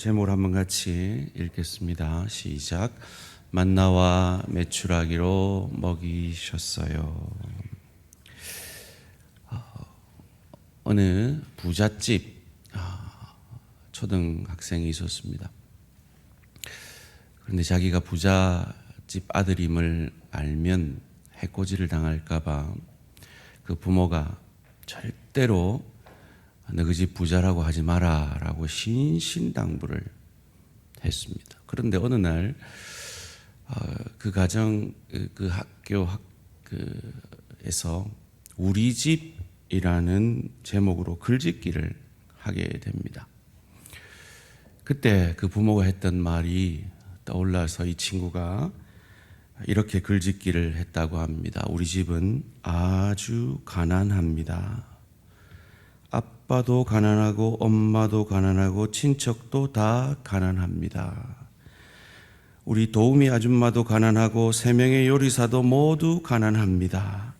제목을 한번 같이 읽겠습니다. 시작. 만나와 메추라기로 먹이셨어요. 어느 부잣집 초등학생이 있었습니다. 그런데 자기가 부잣집 아들임을 알면 해코지를 당할까봐 그 부모가 절대로 너희 집 부자라고 하지 마라 라고 신신당부를 했습니다. 그런데 어느 날 그 가정, 그 학교에서 우리 집이라는 제목으로 글짓기를 하게 됩니다. 그때 그 부모가 했던 말이 떠올라서 이 친구가 이렇게 글짓기를 했다고 합니다. 우리 집은 아주 가난합니다. 아빠도 가난하고 엄마도 가난하고 친척도 다 가난합니다. 우리 도우미 아줌마도 가난하고 3명의 요리사도 모두 가난합니다.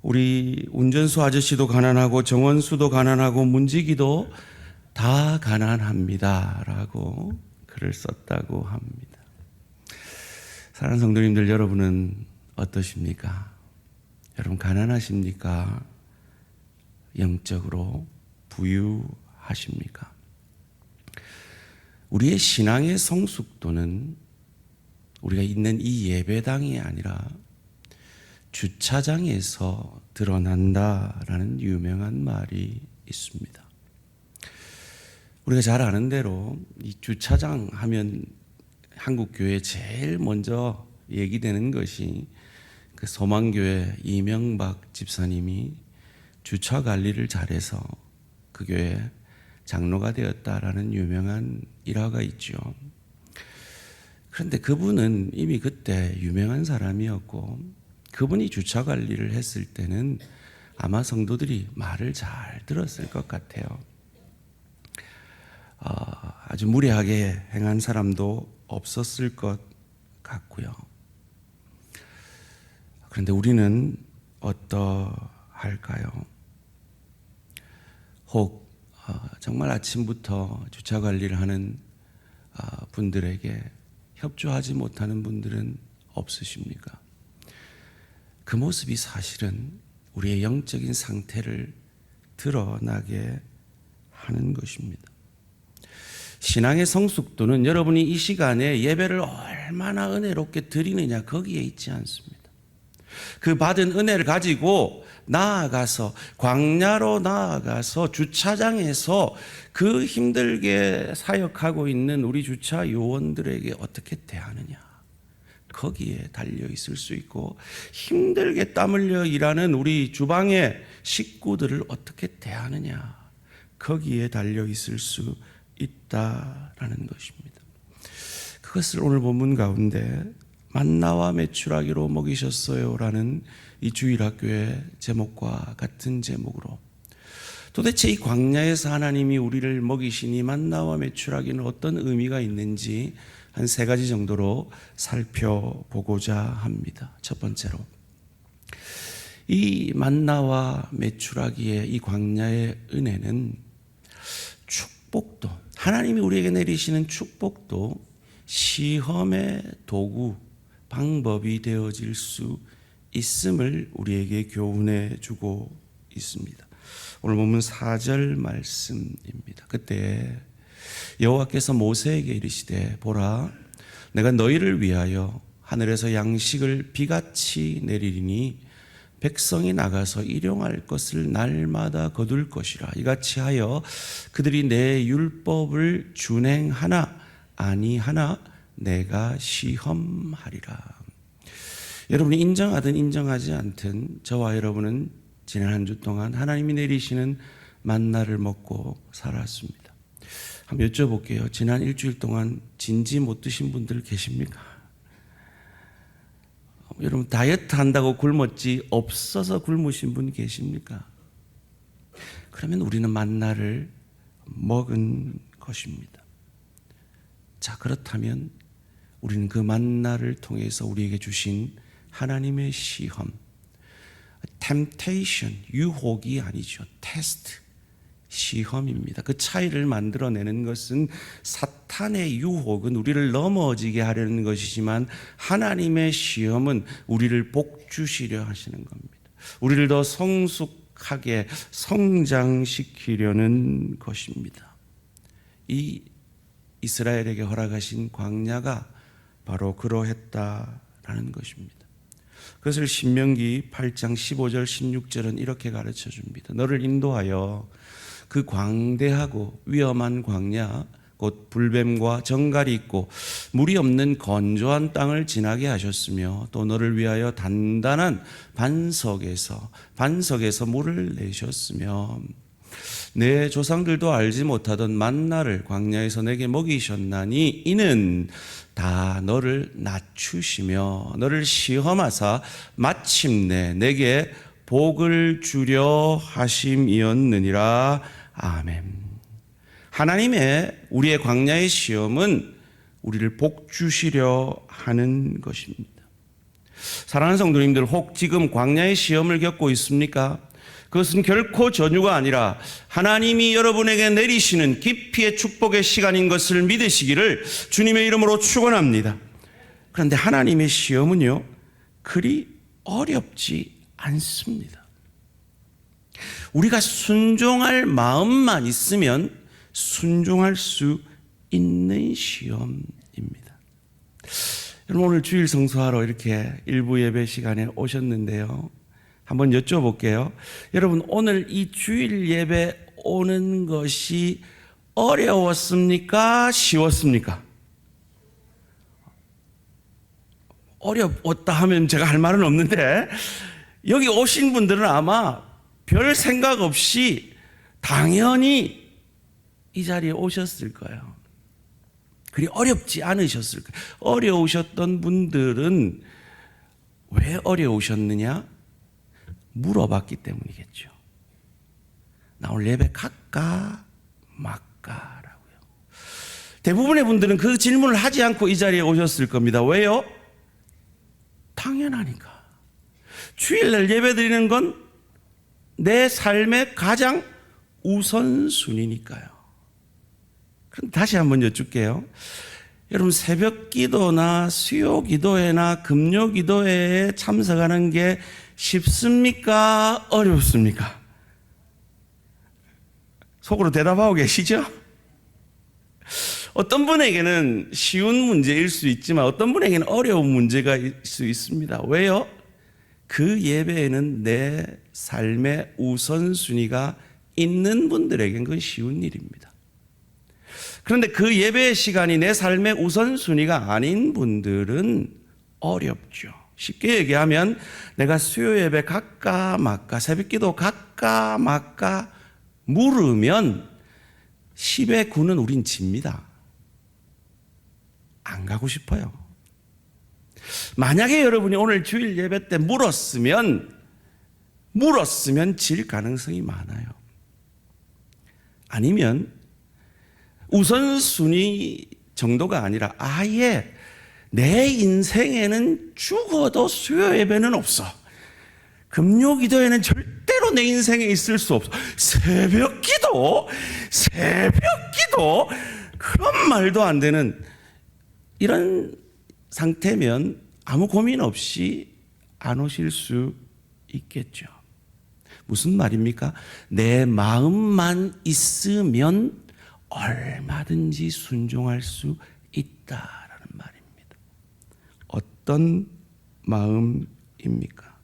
우리 운전수 아저씨도 가난하고 정원수도 가난하고 문지기도 다 가난합니다 라고 글을 썼다고 합니다. 사랑하는 성도님들, 여러분은 어떠십니까? 여러분 가난하십니까? 영적으로 부유하십니까? 우리의 신앙의 성숙도는 우리가 있는 이 예배당이 아니라 주차장에서 드러난다라는 유명한 말이 있습니다. 우리가 잘 아는 대로 이 주차장 하면 한국 교회에 제일 먼저 얘기되는 것이 그 소망교회 이명박 집사님이 주차 관리를 잘해서 그 교회 장로가 되었다라는 유명한 일화가 있죠. 그런데 그분은 이미 그때 유명한 사람이었고 그분이 주차 관리를 했을 때는 아마 성도들이 말을 잘 들었을 것 같아요. 아주 무례하게 행한 사람도 없었을 것 같고요. 그런데 우리는 어떠할까요? 혹 정말 아침부터 주차 관리를 하는 분들에게 협조하지 못하는 분들은 없으십니까? 그 모습이 사실은 우리의 영적인 상태를 드러나게 하는 것입니다. 신앙의 성숙도는 여러분이 이 시간에 예배를 얼마나 은혜롭게 드리느냐 거기에 있지 않습니다. 그 받은 은혜를 가지고 나아가서 광야로 나아가서 주차장에서 그 힘들게 사역하고 있는 우리 주차 요원들에게 어떻게 대하느냐 거기에 달려 있을 수 있고, 힘들게 땀 흘려 일하는 우리 주방의 식구들을 어떻게 대하느냐 거기에 달려 있을 수 있다라는 것입니다. 그것을 오늘 본문 가운데 만나와 메추라기로 먹이셨어요 라는 이 주일학교의 제목과 같은 제목으로 도대체 이 광야에서 하나님이 우리를 먹이시니 만나와 메추라기는 어떤 의미가 있는지 한 3가지 정도로 살펴보고자 합니다. 첫 번째로, 이 만나와 메추라기의 이 광야의 은혜는 축복도, 하나님이 우리에게 내리시는 축복도 시험의 도구, 방법이 되어질 수 있음을 우리에게 교훈해 주고 있습니다. 오늘 보면 4절 말씀입니다. 그때 여호와께서 모세에게 이르시되 보라, 내가 너희를 위하여 하늘에서 양식을 비같이 내리리니 백성이 나가서 일용할 것을 날마다 거둘 것이라. 이같이 하여 그들이 내 율법을 준행하나 아니하나 내가 시험하리라. 여러분이 인정하든 인정하지 않든 저와 여러분은 지난 한 주 동안 하나님이 내리시는 만나를 먹고 살았습니다. 한번 여쭤볼게요. 지난 일주일 동안 진지 못 드신 분들 계십니까? 여러분 다이어트 한다고 굶었지 없어서 굶으신 분 계십니까? 그러면 우리는 만나를 먹은 것입니다. 자, 그렇다면 우리는 그 만나를 통해서 우리에게 주신 하나님의 시험, temptation, 유혹이 아니죠. 테스트, 시험입니다. 그 차이를 만들어내는 것은 사탄의 유혹은 우리를 넘어지게 하려는 것이지만 하나님의 시험은 우리를 복주시려 하시는 겁니다. 우리를 더 성숙하게 성장시키려는 것입니다. 이 이스라엘에게 허락하신 광야가 바로 그러했다라는 것입니다. 그것을 신명기 8장 15절 16절은 이렇게 가르쳐 줍니다. 너를 인도하여 그 광대하고 위험한 광야 곧 불뱀과 정갈이 있고 물이 없는 건조한 땅을 지나게 하셨으며 또 너를 위하여 단단한 반석에서 물을 내셨으며 내 조상들도 알지 못하던 만나를 광야에서 내게 먹이셨나니 이는 다 너를 낮추시며 너를 시험하사 마침내 내게 복을 주려 하심이었느니라. 아멘. 하나님의 우리의 광야의 시험은 우리를 복 주시려 하는 것입니다. 사랑하는 성도님들, 혹 지금 광야의 시험을 겪고 있습니까? 그것은 결코 전유가 아니라 하나님이 여러분에게 내리시는 깊이의 축복의 시간인 것을 믿으시기를 주님의 이름으로 축원합니다. 그런데 하나님의 시험은요, 그리 어렵지 않습니다. 우리가 순종할 마음만 있으면 순종할 수 있는 시험입니다. 여러분, 오늘 주일 성수하러 이렇게 일부 예배 시간에 오셨는데요, 한번 여쭤볼게요. 여러분, 오늘 이 주일 예배 오는 것이 어려웠습니까? 쉬웠습니까? 어려웠다 하면 제가 할 말은 없는데, 여기 오신 분들은 아마 별 생각 없이 당연히 이 자리에 오셨을 거예요. 그리 어렵지 않으셨을 거예요. 어려우셨던 분들은 왜 어려우셨느냐? 물어봤기 때문이겠죠. 나 오늘 예배 갈까 말까라고요. 대부분의 분들은 그 질문을 하지 않고 이 자리에 오셨을 겁니다. 왜요? 당연하니까. 주일날 예배 드리는 건 내 삶의 가장 우선순위니까요. 그럼 다시 한번 여쭐게요. 여러분, 새벽 기도나 수요 기도회나 금요 기도회에 참석하는 게 쉽습니까? 어렵습니까? 속으로 대답하고 계시죠? 어떤 분에게는 쉬운 문제일 수 있지만 어떤 분에게는 어려운 문제가 있을 수 있습니다. 왜요? 그 예배에는 내 삶의 우선순위가 있는 분들에게는 그건 쉬운 일입니다. 그런데 그 예배의 시간이 내 삶의 우선순위가 아닌 분들은 어렵죠. 쉽게 얘기하면 내가 수요 예배 갈까 말까, 새벽 기도 갈까 말까 물으면 10의 9는 우린 집니다. 안 가고 싶어요. 만약에 여러분이 오늘 주일 예배 때 물었으면 질 가능성이 많아요. 아니면 우선순위 정도가 아니라 아예 내 인생에는 죽어도 수요 예배는 없어. 금요 기도에는 절대로 내 인생에 있을 수 없어. 새벽 기도? 그런 말도 안 되는 이런 상태면 아무 고민 없이 안 오실 수 있겠죠. 무슨 말입니까? 내 마음만 있으면 얼마든지 순종할 수 있다라는 말입니다. 어떤 마음입니까?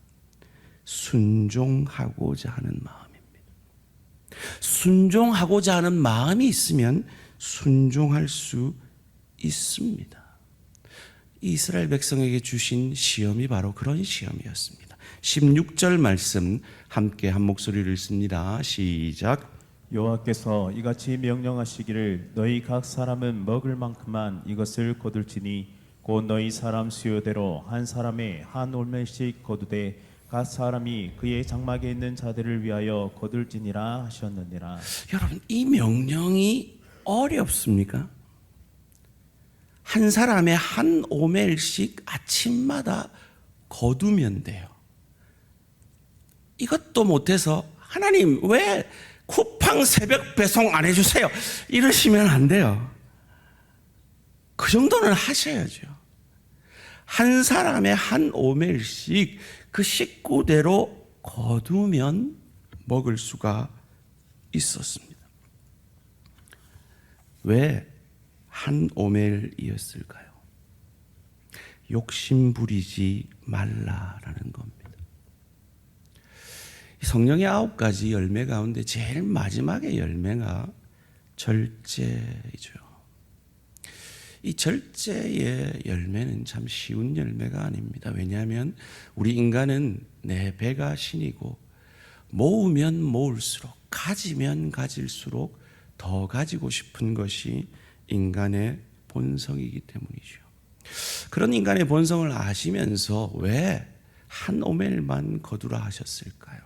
순종하고자 하는 마음입니다. 순종하고자 하는 마음이 있으면 순종할 수 있습니다. 이스라엘 백성에게 주신 시험이 바로 그런 시험이었습니다. 16절 말씀 함께 한 목소리를 읽습니다. 시작. 여호와께서 이같이 명령하시기를 너희 각 사람은 먹을 만큼만 이것을 거둘지니 곧 너희 사람 수요대로 한 사람의 한 올멜씩 거두되 각 사람이 그의 장막에 있는 자들을 위하여 거둘지니라 하셨느니라. 여러분, 이 명령이 어렵습니까? 한 사람의 한 오멜씩 아침마다 거두면 돼요. 이것도 못해서 하나님 왜 쿠팡 새벽 배송 안 해주세요. 이러시면 안 돼요. 그 정도는 하셔야죠. 한 사람의 한 오멜씩 그 식구대로 거두면 먹을 수가 있었습니다. 왜 한 오멜이었을까요? 욕심 부리지 말라라는 겁니다. 성령의 9가지 열매 가운데 제일 마지막의 열매가 절제이죠. 이 절제의 열매는 참 쉬운 열매가 아닙니다. 왜냐하면 우리 인간은 내 배가 신이고 모으면 모을수록, 가지면 가질수록 더 가지고 싶은 것이 인간의 본성이기 때문이죠. 그런 인간의 본성을 아시면서 왜 한 오멜만 거두라 하셨을까요?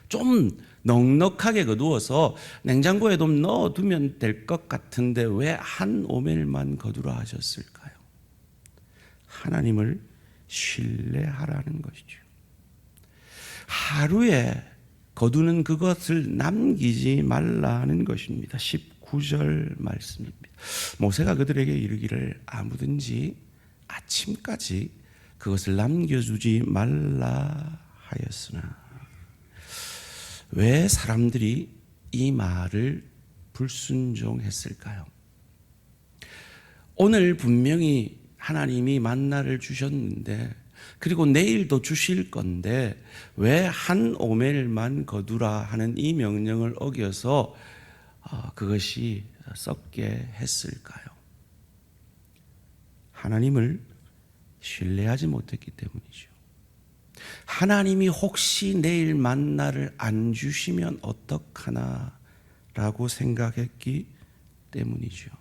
좀 넉넉하게 거두어서 냉장고에 좀 넣어두면 될 것 같은데 왜 한 오멜만 거두라 하셨을까요? 하나님을 신뢰하라는 것이죠. 하루에 거두는 그것을 남기지 말라는 것입니다. 19절 말씀입니다. 모세가 그들에게 이르기를 아무든지 아침까지 그것을 남겨두지 말라 하였으나. 왜 사람들이 이 말을 불순종했을까요? 오늘 분명히 하나님이 만나를 주셨는데, 그리고 내일도 주실 건데 왜 한 오멜만 거두라 하는 이 명령을 어겨서 그것이 썩게 했을까요? 하나님을 신뢰하지 못했기 때문이죠. 하나님이 혹시 내일 만나를 안 주시면 어떡하나 라고 생각했기 때문이죠.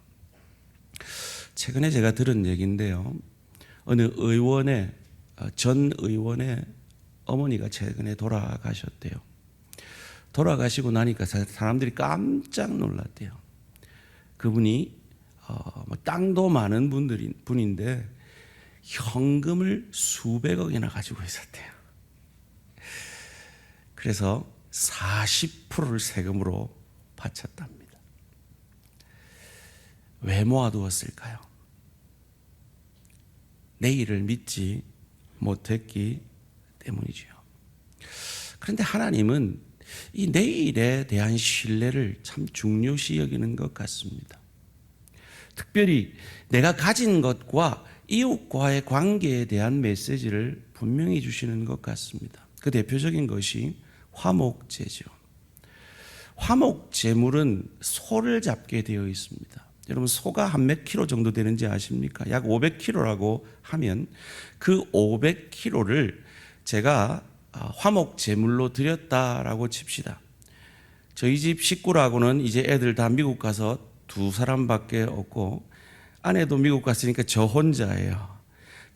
최근에 제가 들은 얘기인데요. 어느 전 의원의 어머니가 최근에 돌아가셨대요. 돌아가시고 나니까 사람들이 깜짝 놀랐대요. 그분이 땅도 많은 분인데 현금을 수백억이나 가지고 있었대요. 그래서 40%를 세금으로 바쳤답니다. 왜 모아두었을까요? 내일을 믿지 못했기 때문이죠. 그런데 하나님은 이 내일에 대한 신뢰를 참 중요시 여기는 것 같습니다. 특별히 내가 가진 것과 이웃과의 관계에 대한 메시지를 분명히 주시는 것 같습니다. 그 대표적인 것이 화목제죠. 화목제물은 소를 잡게 되어 있습니다. 여러분, 소가 한 몇 킬로 정도 되는지 아십니까? 약 500킬로라고 하면 그 500킬로를 제가 화목제물로 드렸다라고 칩시다. 저희 집 식구라고는 이제 애들 다 미국 가서 2사람밖에 없고 아내도 미국 갔으니까 저 혼자예요.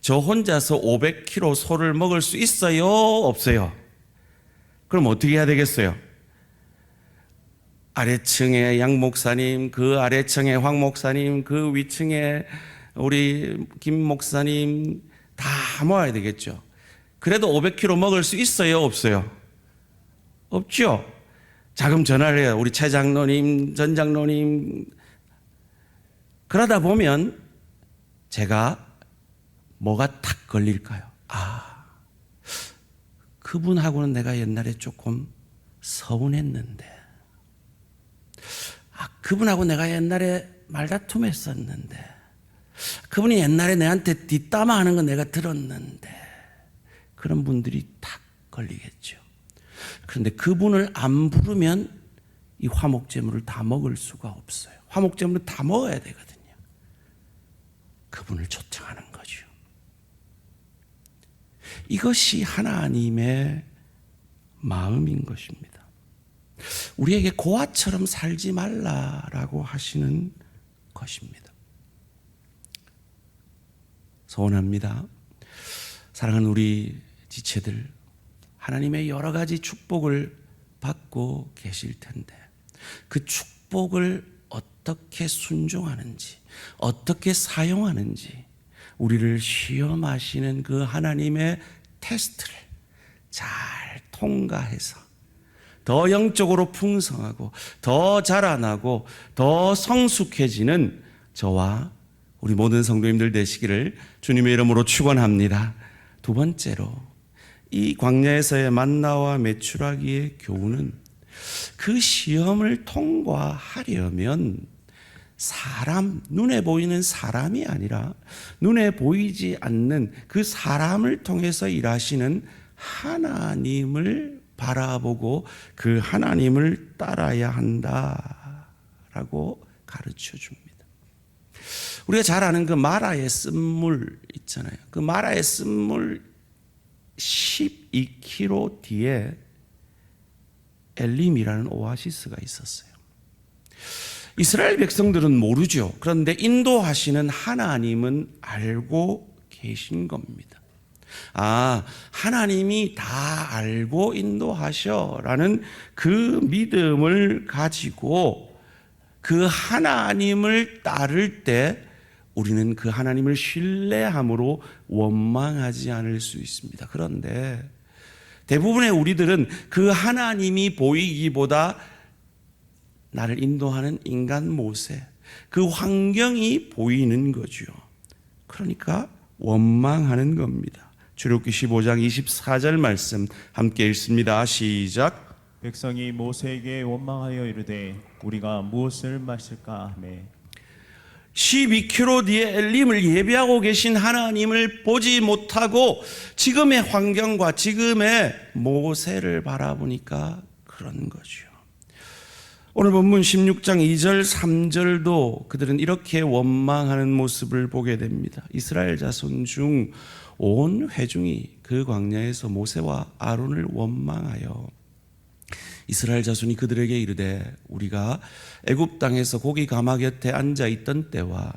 저 혼자서 500kg 소를 먹을 수 있어요? 없어요? 그럼 어떻게 해야 되겠어요? 아래층에 양 목사님, 그 아래층에 황 목사님, 그 위층에 우리 김 목사님 다 모아야 되겠죠. 그래도 500kg 먹을 수 있어요? 없어요? 없죠? 자, 그럼 전화를 해요. 우리 최 장로님, 전 장로님. 그러다 보면 제가 뭐가 탁 걸릴까요? 그분하고는 내가 옛날에 조금 서운했는데, 그분하고 내가 옛날에 말다툼했었는데, 그분이 옛날에 내한테 뒷담화하는 거 내가 들었는데, 그런 분들이 탁 걸리겠죠. 그런데 그분을 안 부르면 이 화목제물을 다 먹을 수가 없어요. 화목제물을 다 먹어야 되거든요. 그분을 초청하는 거죠. 이것이 하나님의 마음인 것입니다. 우리에게 고아처럼 살지 말라라고 하시는 것입니다. 소원합니다. 사랑하는 우리 지체들, 하나님의 여러 가지 축복을 받고 계실 텐데 그 축복을 어떻게 순종하는지, 어떻게 사용하는지 우리를 시험하시는 그 하나님의 테스트를 잘 통과해서 더 영적으로 풍성하고 더 자라나고 더 성숙해지는 저와 우리 모든 성도님들 되시기를 주님의 이름으로 축원합니다. 두 번째로 이 광야에서의 만나와 메추라기의 교훈은 그 시험을 통과하려면 사람, 눈에 보이는 사람이 아니라 눈에 보이지 않는 그 사람을 통해서 일하시는 하나님을 바라보고 그 하나님을 따라야 한다라고 가르쳐 줍니다. 우리가 잘 아는 그 마라의 쓴물 있잖아요. 그 마라의 쓴물 12km 뒤에 엘림이라는 오아시스가 있었어요. 이스라엘 백성들은 모르죠. 그런데 인도하시는 하나님은 알고 계신 겁니다. 아, 하나님이 다 알고 인도하셔라는 그 믿음을 가지고 그 하나님을 따를 때 우리는 그 하나님을 신뢰함으로 원망하지 않을 수 있습니다. 그런데 대부분의 우리들은 그 하나님이 보이기보다 나를 인도하는 인간 모세, 그 환경이 보이는 거죠. 그러니까 원망하는 겁니다. 출애굽기 15장 24절 말씀 함께 읽습니다. 시작. 백성이 모세에게 원망하여 이르되 우리가 무엇을 마실까 하매 12km 뒤에 엘림을 예배하고 계신 하나님을 보지 못하고 지금의 환경과 지금의 모세를 바라보니까 그런 거죠. 오늘 본문 16장 2절 3절도 그들은 이렇게 원망하는 모습을 보게 됩니다. 이스라엘 자손 중 온 회중이 그 광야에서 모세와 아론을 원망하여 이스라엘 자손이 그들에게 이르되 우리가 애굽 땅에서 고기 가마 곁에 앉아 있던 때와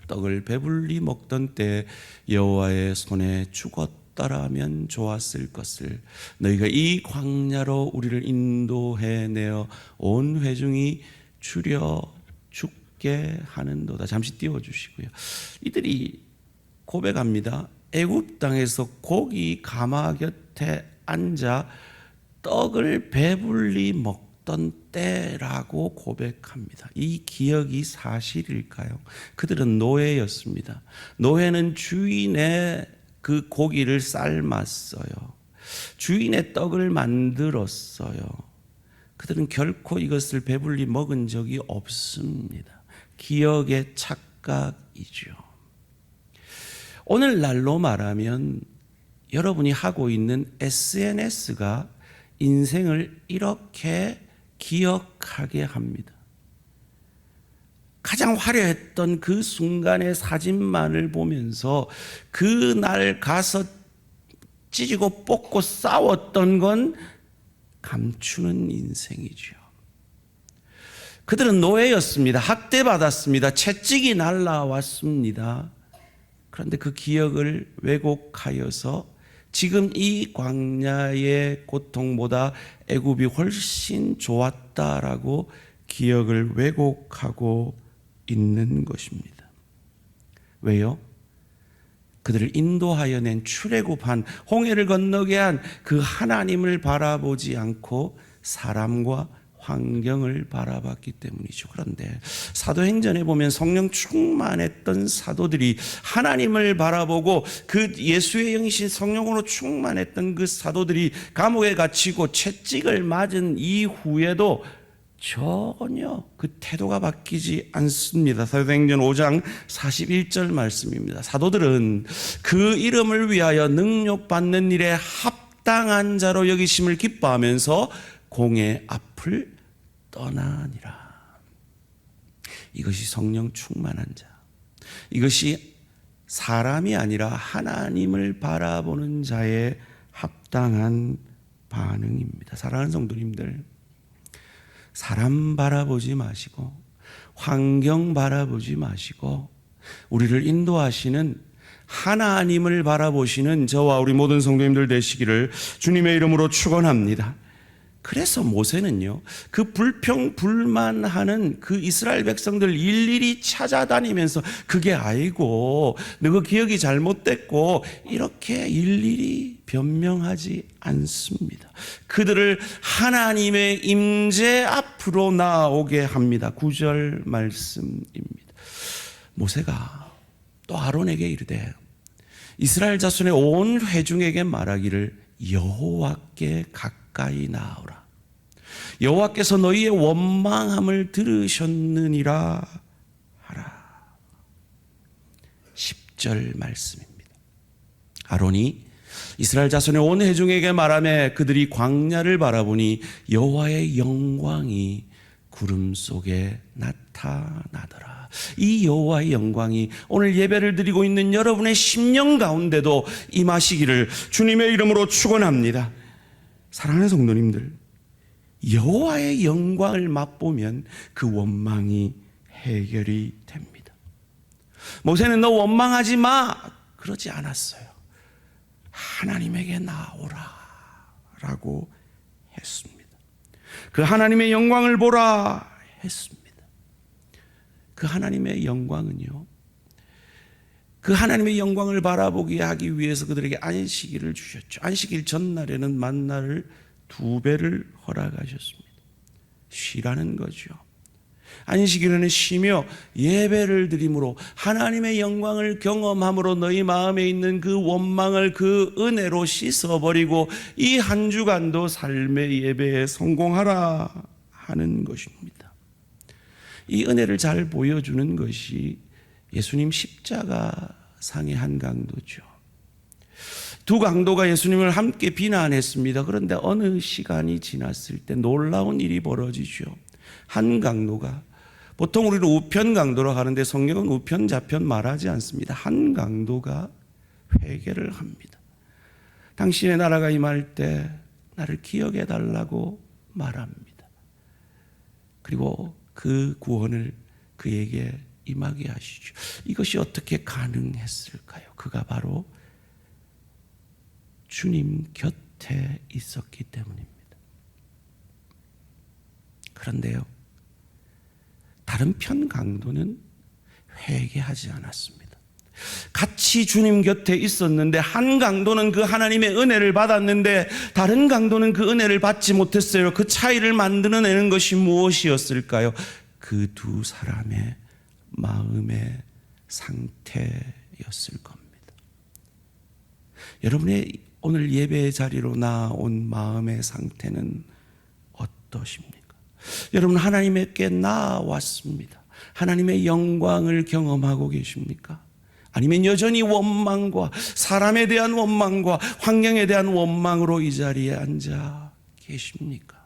떡을 배불리 먹던 때 여호와의 손에 죽었더라면 좋았을 것을 너희가 이 광야로 우리를 인도해 내어 온 회중이 추려 죽게 하는도다. 잠시 띄워주시고요. 이들이 고백합니다. 애굽 땅에서 고기 가마 곁에 앉아 떡을 배불리 먹던 때라고 고백합니다. 이 기억이 사실일까요? 그들은 노예였습니다. 노예는 주인의 그 고기를 삶았어요. 주인의 떡을 만들었어요. 그들은 결코 이것을 배불리 먹은 적이 없습니다. 기억의 착각이죠. 오늘날로 말하면 여러분이 하고 있는 SNS가 인생을 이렇게 기억하게 합니다. 가장 화려했던 그 순간의 사진만을 보면서 그날 가서 찢고 뽑고 싸웠던 건 감추는 인생이죠. 그들은 노예였습니다. 학대받았습니다. 채찍이 날라왔습니다. 그런데 그 기억을 왜곡하여서 지금 이 광야의 고통보다 애굽이 훨씬 좋았다라고 기억을 왜곡하고 있는 것입니다. 왜요? 그들을 인도하여 낸 출애굽한 홍해를 건너게 한 그 하나님을 바라보지 않고 사람과 환경을 바라봤기 때문이죠. 그런데 사도행전에 보면 성령 충만했던 사도들이 하나님을 바라보고 그 예수의 영이신 성령으로 충만했던 그 사도들이 감옥에 갇히고 채찍을 맞은 이후에도 전혀 그 태도가 바뀌지 않습니다. 사도행전 5장 41절 말씀입니다. 사도들은 그 이름을 위하여 능욕받는 일에 합당한 자로 여기심을 기뻐하면서 공의 앞을 떠나니라. 이것이 성령 충만한 자, 이것이 사람이 아니라 하나님을 바라보는 자의 합당한 반응입니다. 사랑하는 성도님들, 사람 바라보지 마시고 환경 바라보지 마시고 우리를 인도하시는 하나님을 바라보시는 저와 우리 모든 성도님들 되시기를 주님의 이름으로 축원합니다. 그래서 모세는요, 그 불평불만하는 그 이스라엘 백성들 일일이 찾아다니면서 그게 아니고 너그 기억이 잘못됐고 이렇게 일일이 변명하지 않습니다. 그들을 하나님의 임재 앞으로 나오게 합니다. 9절 말씀입니다. 모세가 또 아론에게 이르되 이스라엘 자손의 온 회중에게 말하기를 여호와께 가까이 나아오라. 여호와께서 너희의 원망함을 들으셨느니라 하라. 10절 말씀입니다. 아론이 이스라엘 자손의 온 회중에게 말하며 그들이 광야를 바라보니 여호와의 영광이 구름 속에 나타나더라. 이 여호와의 영광이 오늘 예배를 드리고 있는 여러분의 심령 가운데도 임하시기를 주님의 이름으로 축원합니다. 사랑하는 성도님들, 여호와의 영광을 맛보면 그 원망이 해결이 됩니다. 모세는 너 원망하지 마 그러지 않았어요. 하나님에게 나오라 라고 했습니다. 그 하나님의 영광을 보라 했습니다. 그 하나님의 영광은요, 그 하나님의 영광을 바라보게 하기 위해서 그들에게 안식일을 주셨죠. 안식일 전날에는 만나를 2배를 허락하셨습니다. 쉬라는 거죠. 안식일에는 쉬며 예배를 드림으로 하나님의 영광을 경험함으로 너희 마음에 있는 그 원망을 그 은혜로 씻어버리고 이 한 주간도 삶의 예배에 성공하라 하는 것입니다. 이 은혜를 잘 보여주는 것이 예수님 십자가상의 한 강도죠. 2 강도가 예수님을 함께 비난했습니다. 그런데 어느 시간이 지났을 때 놀라운 일이 벌어지죠. 한 강도가, 보통 우리는 우편 강도라고 하는데 성경은 우편 좌편 말하지 않습니다. 한 강도가 회개를 합니다. 당신의 나라가 임할 때 나를 기억해 달라고 말합니다. 그리고 그 구원을 그에게 임하게 하시죠. 이것이 어떻게 가능했을까요? 그가 바로 주님 곁에 있었기 때문입니다. 그런데요, 다른 편 강도는 회개하지 않았습니다. 같이 주님 곁에 있었는데 한 강도는 그 하나님의 은혜를 받았는데 다른 강도는 그 은혜를 받지 못했어요. 그 차이를 만들어내는 것이 무엇이었을까요? 그 2 사람의 마음의 상태였을 겁니다. 여러분의 오늘 예배의 자리로 나온 마음의 상태는 어떠십니까? 여러분 하나님께 나왔습니다. 하나님의 영광을 경험하고 계십니까? 아니면 여전히 원망과 사람에 대한 원망과 환경에 대한 원망으로 이 자리에 앉아 계십니까?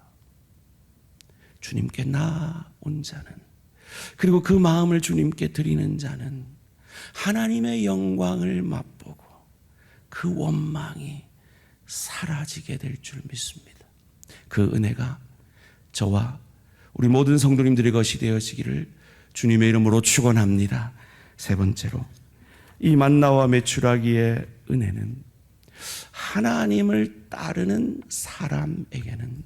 주님께 나온 자는, 그리고 그 마음을 주님께 드리는 자는 하나님의 영광을 맛보고 그 원망이 사라지게 될 줄 믿습니다. 그 은혜가 저와 우리 모든 성도님들의 것이 되어지기를 주님의 이름으로 축원합니다. 3번째로, 이 만나와 메추라기의 은혜는 하나님을 따르는 사람에게는,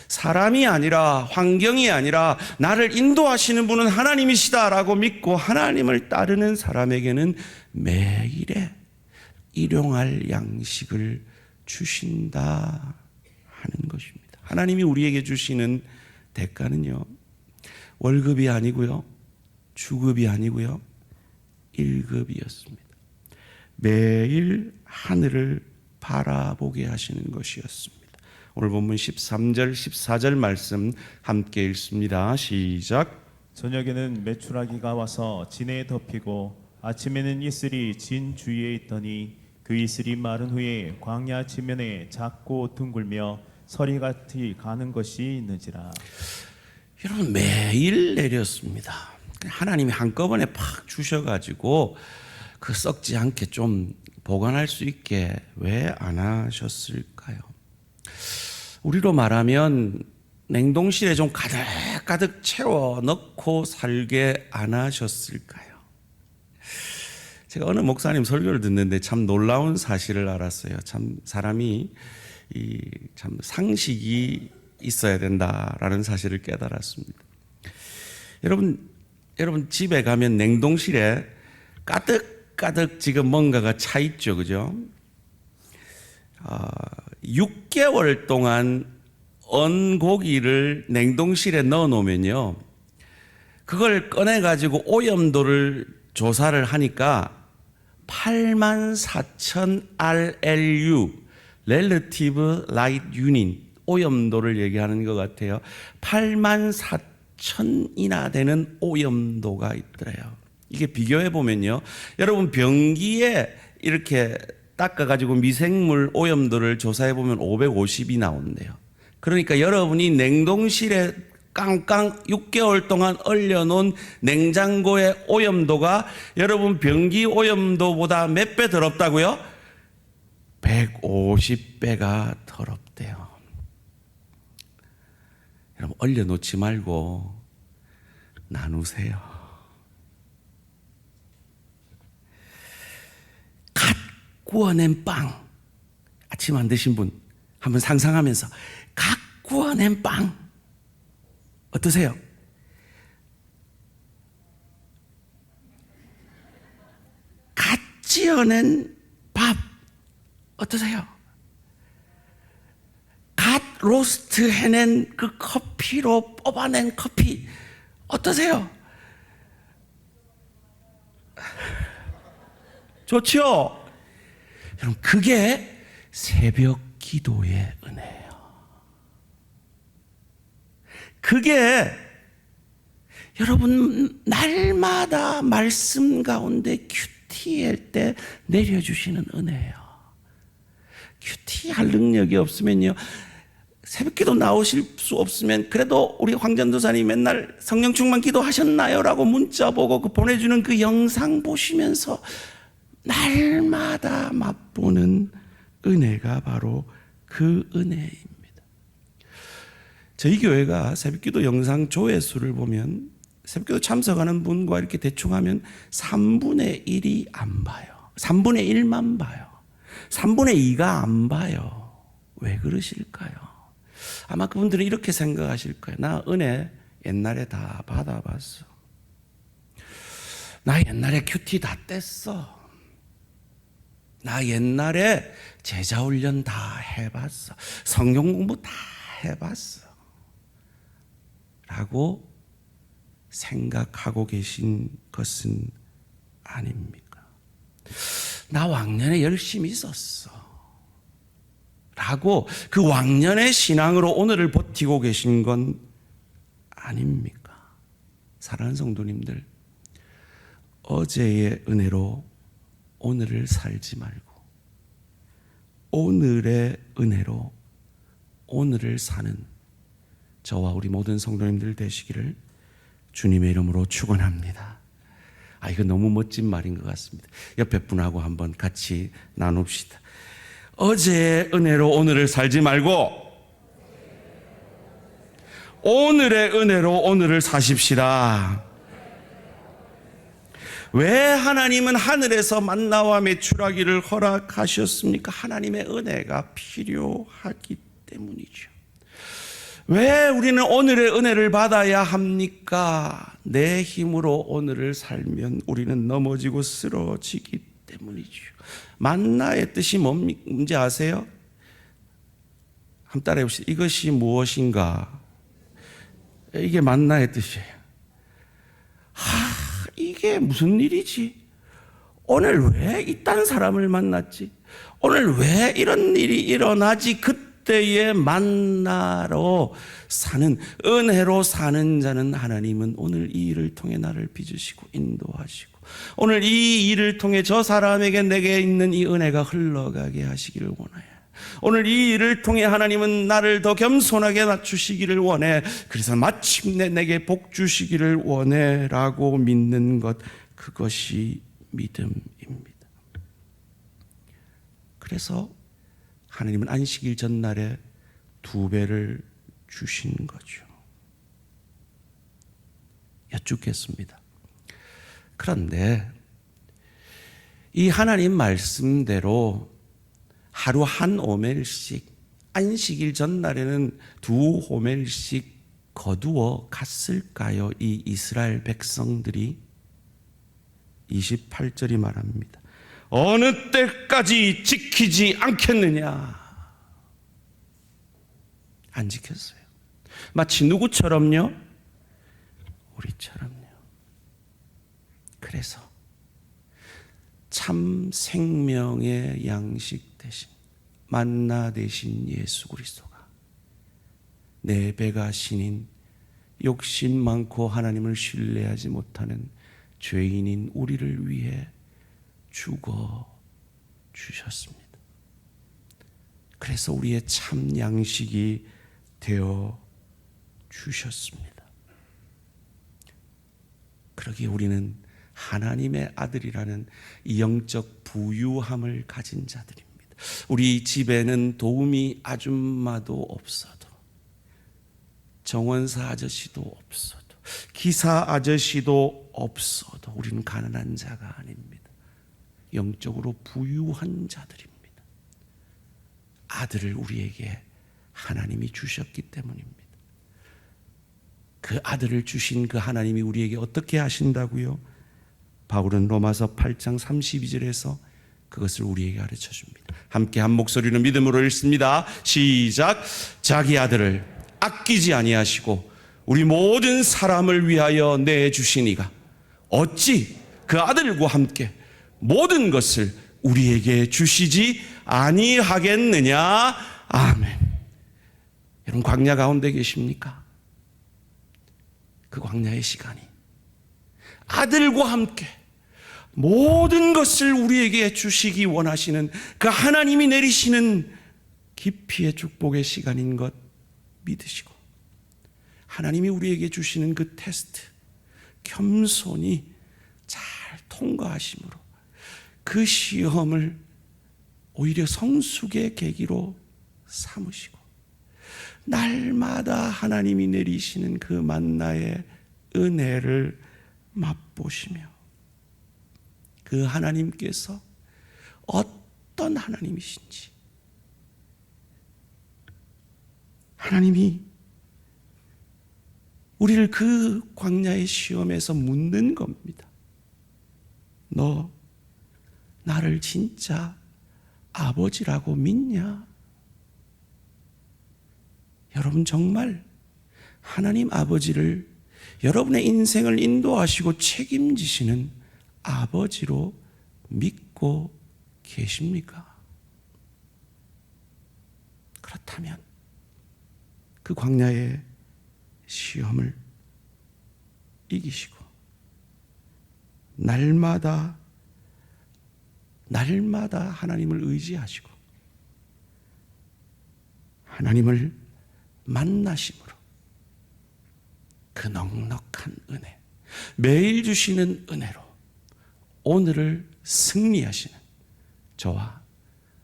사람이 아니라 환경이 아니라 나를 인도하시는 분은 하나님이시다라고 믿고 하나님을 따르는 사람에게는 매일의 일용할 양식을 주신다 하는 것입니다. 하나님이 우리에게 주시는 대가는요, 월급이 아니고요, 주급이 아니고요, 1급이었습니다. 매일 하늘을 바라보게 하시는 것이었습니다. 오늘 본문 13절 14절 말씀 함께 읽습니다. 시작. 저녁에는 메추라기가 와서 진에 덮이고 아침에는 이슬이 진 주위에 있더니 그 이슬이 마른 후에 광야 지면에 작고 둥글며 서리같이 가는 것이 있는지라. 여러분, 매일 내렸습니다. 하나님이 한꺼번에 팍 주셔가지고 그 썩지 않게 좀 보관할 수 있게 왜 안 하셨을까요? 우리로 말하면 냉동실에 좀 가득가득 채워 넣고 살게 안 하셨을까요? 제가 어느 목사님 설교를 듣는데 참 놀라운 사실을 알았어요. 참 사람이 이 참 상식이 있어야 된다라는 사실을 깨달았습니다. 여러분 집에 가면 냉동실에 가득가득 지금 뭔가가 차 있죠, 그죠? 6개월 동안 언 고기를 냉동실에 넣어 놓으면요, 그걸 꺼내 가지고 오염도를 조사를 하니까 84,000 RLU Relative Light Unit 오염도를 얘기하는 것 같아요. 84,000이나 되는 오염도가 있더래요. 이게 비교해 보면요, 여러분 변기에 이렇게 닦아 가지고 미생물 오염도를 조사해 보면 550이 나온대요. 그러니까 여러분이 냉동실에 깡깡 6개월 동안 얼려놓은 냉장고의 오염도가 여러분 변기 오염도보다 몇 배 더럽다고요? 150배가 더럽대요. 여러분 얼려놓지 말고 나누세요. 갓 구워낸 빵, 아침 안 드신 분 한번 상상하면서 갓 구워낸 빵 어떠세요? 갓 지어낸 밥 어떠세요? 갓 로스트 해낸 그 커피로 뽑아낸 커피 어떠세요? 좋죠? 여러분 그게 새벽 기도의 은혜예요. 그게 여러분 날마다 말씀 가운데 큐티할 때 내려주시는 은혜예요. 큐티할 능력이 없으면요, 새벽기도 나오실 수 없으면 그래도 우리 황전도사님 맨날 성령 충만 기도하셨나요? 라고 문자 보고 그 보내주는 그 영상 보시면서 날마다 맛보는 은혜가 바로 그 은혜입니다. 저희 교회가 새벽기도 영상 조회수를 보면 새벽기도 참석하는 분과 이렇게 대충 하면 3분의 1이 안 봐요. 3분의 1만 봐요. 3분의 2가 안 봐요. 왜 그러실까요? 아마 그분들은 이렇게 생각하실 거예요. 나 은혜 옛날에 다 받아봤어. 나 옛날에 큐티 다 뗐어. 나 옛날에 제자훈련 다 해봤어. 성경 공부 다 해봤어. 라고 생각하고 계신 것은 아닙니까? 나 왕년에 열심히 있었어. 라고 그 왕년의 신앙으로 오늘을 버티고 계신 건 아닙니까? 사랑하는 성도님들, 어제의 은혜로 오늘을 살지 말고 오늘의 은혜로 오늘을 사는 저와 우리 모든 성도님들 되시기를 주님의 이름으로 축원합니다. 이거 너무 멋진 말인 것 같습니다. 옆에 분하고 한번 같이 나눕시다. 어제의 은혜로 오늘을 살지 말고 오늘의 은혜로 오늘을 사십시다. 왜 하나님은 하늘에서 만나와 메추라기를 허락하셨습니까? 하나님의 은혜가 필요하기 때문이죠. 왜 우리는 오늘의 은혜를 받아야 합니까? 내 힘으로 오늘을 살면 우리는 넘어지고 쓰러지기 때문이죠. 만나의 뜻이 뭔지 아세요? 한번 따라해 보시죠. 이것이 무엇인가? 이게 만나의 뜻이에요. 이게 무슨 일이지? 오늘 왜 이딴 사람을 만났지? 오늘 왜 이런 일이 일어나지? 그때의 만나로 사는, 은혜로 사는 자는 하나님은 오늘 이 일을 통해 나를 빚으시고 인도하시고 오늘 이 일을 통해 저 사람에게 내게 있는 이 은혜가 흘러가게 하시기를 원해요. 오늘 이 일을 통해 하나님은 나를 더 겸손하게 낮추시기를 원해. 그래서 마침내 내게 복 주시기를 원해 라고 믿는 것, 그것이 믿음입니다. 그래서 하나님은 안식일 전날에 2배를 주신 거죠. 여쭙겠습니다. 그런데 이 하나님 말씀대로 하루 한 오멜씩 안식일 전날에는 2호멜씩 거두어 갔을까요? 이 이스라엘 백성들이 28절이 말합니다. 어느 때까지 지키지 않겠느냐? 안 지켰어요. 마치 누구처럼요? 우리처럼요. 그래서 참 생명의 양식 대신 만나 대신 예수 그리스도가 내 배가 신인 욕심 많고 하나님을 신뢰하지 못하는 죄인인 우리를 위해 죽어 주셨습니다. 그래서 우리의 참 양식이 되어 주셨습니다. 그러기에 우리는 하나님의 아들이라는 영적 부유함을 가진 자들입니다. 우리 집에는 도우미 아줌마도 없어도, 정원사 아저씨도 없어도, 기사 아저씨도 없어도 우리는 가난한 자가 아닙니다. 영적으로 부유한 자들입니다. 아들을 우리에게 하나님이 주셨기 때문입니다. 그 아들을 주신 그 하나님이 우리에게 어떻게 하신다고요? 바울은 로마서 8장 32절에서 그것을 우리에게 가르쳐 줍니다. 함께 한 목소리로 믿음으로 읽습니다. 시작. 자기 아들을 아끼지 아니하시고 우리 모든 사람을 위하여 내주시니가 어찌 그 아들과 함께 모든 것을 우리에게 주시지 아니하겠느냐. 아멘. 여러분, 광야 가운데 계십니까? 그 광야의 시간이 아들과 함께 모든 것을 우리에게 주시기 원하시는 그 하나님이 내리시는 깊이의 축복의 시간인 것 믿으시고, 하나님이 우리에게 주시는 그 테스트 겸손히 잘 통과하심으로 그 시험을 오히려 성숙의 계기로 삼으시고, 날마다 하나님이 내리시는 그 만나의 은혜를 맛보시며, 그 하나님께서 어떤 하나님이신지, 하나님이 우리를 그 광야의 시험에서 묻는 겁니다. 너 나를 진짜 아버지라고 믿냐? 여러분, 정말 하나님 아버지를 여러분의 인생을 인도하시고 책임지시는 아버지로 믿고 계십니까? 그렇다면 그 광야의 시험을 이기시고 날마다 하나님을 의지하시고 하나님을 만나심으로 그 넉넉한 은혜, 매일 주시는 은혜로 오늘을 승리하시는 저와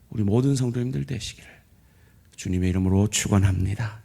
우리 모든 성도님들 되시기를 주님의 이름으로 축원합니다.